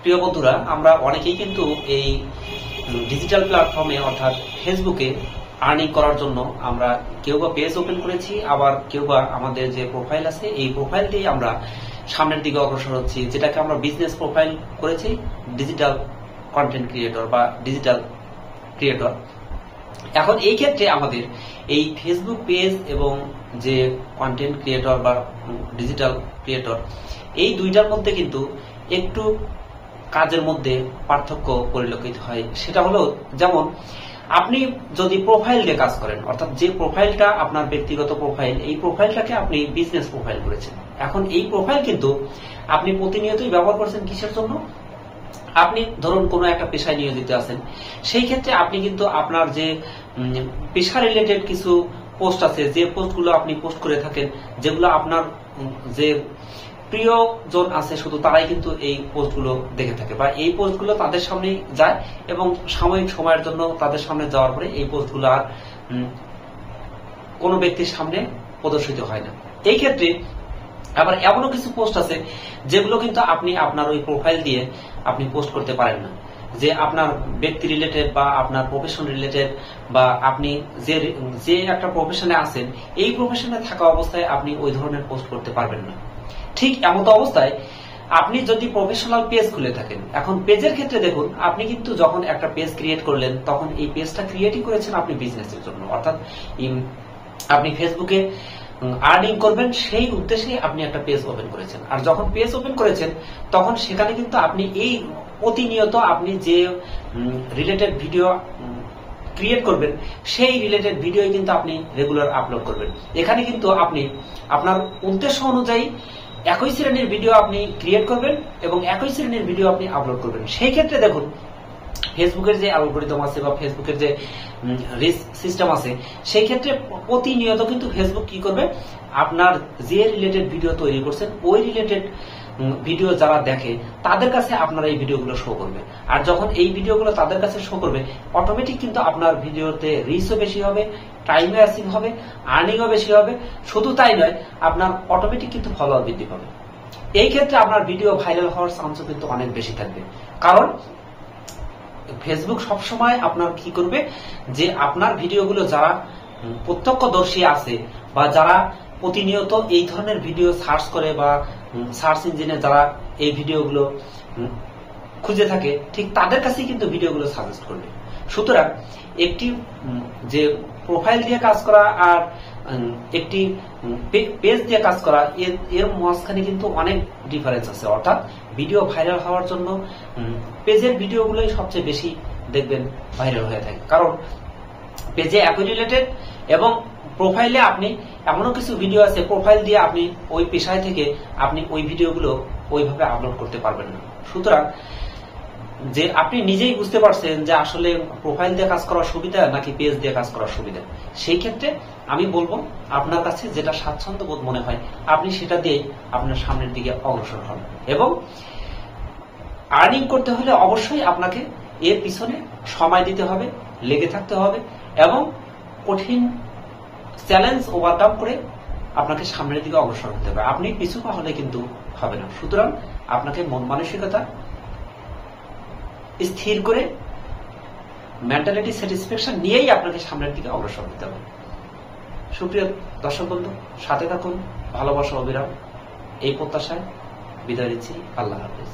প্রিয় বন্ধুরা, আমরা অনেকেই কিন্তু এই ডিজিটাল প্ল্যাটফর্মে অর্থাৎ ফেসবুকে আর্নিং করার জন্য আমরা কেউ বা পেজ ওপেন করেছি, আবার কেউ বা আমাদের যে প্রোফাইল আছে এই প্রোফাইল দিয়ে আমরা সামনের দিকে অগ্রসর হচ্ছি, যেটাকে আমরা বিজনেস প্রোফাইল করেছি ডিজিটাল কন্টেন্ট ক্রিয়েটর বা ডিজিটাল ক্রিয়েটর। এখন এই ক্ষেত্রে আমাদের এই ফেসবুক পেজ এবং যে কন্টেন্ট ক্রিয়েটর বা ডিজিটাল ক্রিয়েটর এই দুইটার মধ্যে কিন্তু একটু কাজের মধ্যে পার্থক্য পরিলক্ষিত হয়। সেটা হলো, যেমন আপনি যদি প্রোফাইল দিয়ে কাজ করেন, অর্থাৎ যে প্রোফাইলটা আপনার ব্যক্তিগত প্রোফাইল, এই প্রোফাইলটাকে আপনি বিজনেস প্রোফাইল করেছেন। এখন এই প্রোফাইল কিন্তু আপনি প্রতিনিয়তই ব্যবহার করছেন কিসের জন্য? আপনি ধরুন কোনো একটা পেশায় নিয়োজিত আছেন, সেই ক্ষেত্রে আপনি কিন্তু আপনার যে পেশা রিলেটেড কিছু পোস্ট আছে, যে পোস্টগুলো আপনি পোস্ট করে থাকেন, যেগুলো আপনার যে প্রিয়জন আছে শুধু তারাই কিন্তু এই পোস্টগুলো দেখে থাকে, বা এই পোস্টগুলো তাদের সামনে যায় এবং সাময়িক সময়ের জন্য তাদের সামনে যাওয়ার পরে এই পোস্টগুলো আর কোনো ব্যক্তির সামনে প্রদর্শিত হয় না। এই ক্ষেত্রে আবার এমনও কিছু পোস্ট আছে যেগুলো কিন্তু আপনি আপনার ওই প্রোফাইল দিয়ে আপনি পোস্ট করতে পারেন না, যে আপনার ব্যক্তি রিলেটেড বা আপনার প্রফেশন রিলেটেড, বা আপনি যে একটা প্রফেশনে আছেন এই প্রফেশনে থাকা অবস্থায় আপনি ওই ধরনের পোস্ট করতে পারবেন না। ঠিক এমন অবস্থায় আপনি যদি প্রফেশনাল পেজ খুলে থাকেন, এখন পেজের ক্ষেত্রে দেখুন, আপনি কিন্তু যখন একটা পেজ ক্রিয়েট করলেন তখন এই পেজটা ক্রিয়েটই করেছেন আপনি বিজনেসের জন্য, অর্থাৎ আপনি ফেসবুকে আর্নিং করবেন সেই উদ্দেশ্যে আপনি একটা পেজ ওপেন করেছেন। আর যখন পেজ ওপেন করেছেন তখন সেখানে কিন্তু আপনি এই প্রতিনিয়ত আপনি যে রিলেটেড ভিডিও ক্রিয়েট করবেন সেই রিলেটেড ভিডিও কিন্তু আপনি রেগুলার আপলোড করবেন। এখানে কিন্তু আপনি আপনার উদ্দেশ্য অনুযায়ী একই শ্রেণীর ভিডিও আপনি ক্রিয়েট করবেন এবং একই শ্রেণীর ভিডিও আপনি আপলোড করবেন। সেই ক্ষেত্রে দেখুন, ফেসবুকের যে অ্যালগরিদম আছে বা ফেসবুকের যে রিচ সিস্টেম আছে, সেই ক্ষেত্রে প্রতিনিয়ত কিন্তু ফেসবুক কি করবে, আপনার যে রিলেটেড ভিডিও তৈরি করছেন ওই রিলেটেড ভিডিও যারা দেখে তাদের কাছে আপনার এই ভিডিওগুলো শো করবে। আর যখন এই ভিডিওগুলো তাদের কাছে শো করবে, অটোমেটিক কিন্তু আপনার ভিডিওতে রিচও বেশি হবে, টাইমও অ্যাসিভ হবে, আর্নিংও বেশি হবে। শুধু তাই নয়, আপনার অটোমেটিক কিন্তু ফলোয়ার বৃদ্ধি পাবে। এই ক্ষেত্রে আপনার ভিডিও ভাইরাল হওয়ার চান্সও কিন্তু অনেক বেশি থাকবে, কারণ ফেসবুক সবসময় আপনার কি করবে, যে আপনার ভিডিওগুলো যারা প্রত্যক্ষদর্শী আছে বা যারা প্রতিনিয়ত এই ধরনের ভিডিও সার্চ করে বা সার্চ ইঞ্জিনে যারা এই ভিডিওগুলো খুঁজে থাকে, ঠিক তাদের কাছেই কিন্তু ভিডিওগুলো সাজেস্ট করবে। সুতরাং একটি যে প্রোফাইল দিয়ে কাজ করা আর একটি পেজ দিয়ে কাজ করা, এর মাঝখানে কিন্তু অনেক ডিফারেন্স আছে। অর্থাৎ ভিডিও ভাইরাল হওয়ার জন্য পেজের ভিডিওগুলোই সবচেয়ে বেশি দেখবেন ভাইরাল হয়ে থাকে, কারণ পেজে একই রিলেটেড এবং প্রোফাইলে আপনি এমনও কিছু ভিডিও আছে প্রোফাইল দিয়ে আপনি ওই পেশায় থেকে আপনি ওই ভিডিওগুলো ওইভাবে আপলোড করতে পারবেন না। সুতরাং যে আপনি নিজেই বুঝতে পারছেন যে আসলে প্রোফাইল দিয়ে কাজ করার সুবিধা নাকি পেজ দিয়ে কাজ করার সুবিধা, সেই ক্ষেত্রে আমি বলবো আপনার কাছে যেটা স্বাচ্ছন্দ্য বোধ মনে হয় আপনি সেটা দিয়ে আপনার সামনের দিকে অগ্রসর হন। এবং আর্নিং করতে হলে অবশ্যই আপনাকে এর পিছনে সময় দিতে হবে, লেগে থাকতে হবে এবং কঠিন চ্যালেঞ্জ ওভারকাম করে আপনাকে সামনের দিকে অগ্রসর হতে হবে। আপনি পিছু পা হলে কিন্তু হবে না। সুতরাং আপনাকে মন মানসিকতা স্থির করে মেন্টালিটি স্যাটিসফ্যাকশন নিয়েই আপনাকে সামনের দিকে অগ্রসর হতে হবে। সুপ্রিয় দর্শক বন্ধু, সাথে থাকুন, ভালোবাসা অবিরাম, এই প্রত্যাশায় বিদায় দিচ্ছি। আল্লাহ হাফেজ।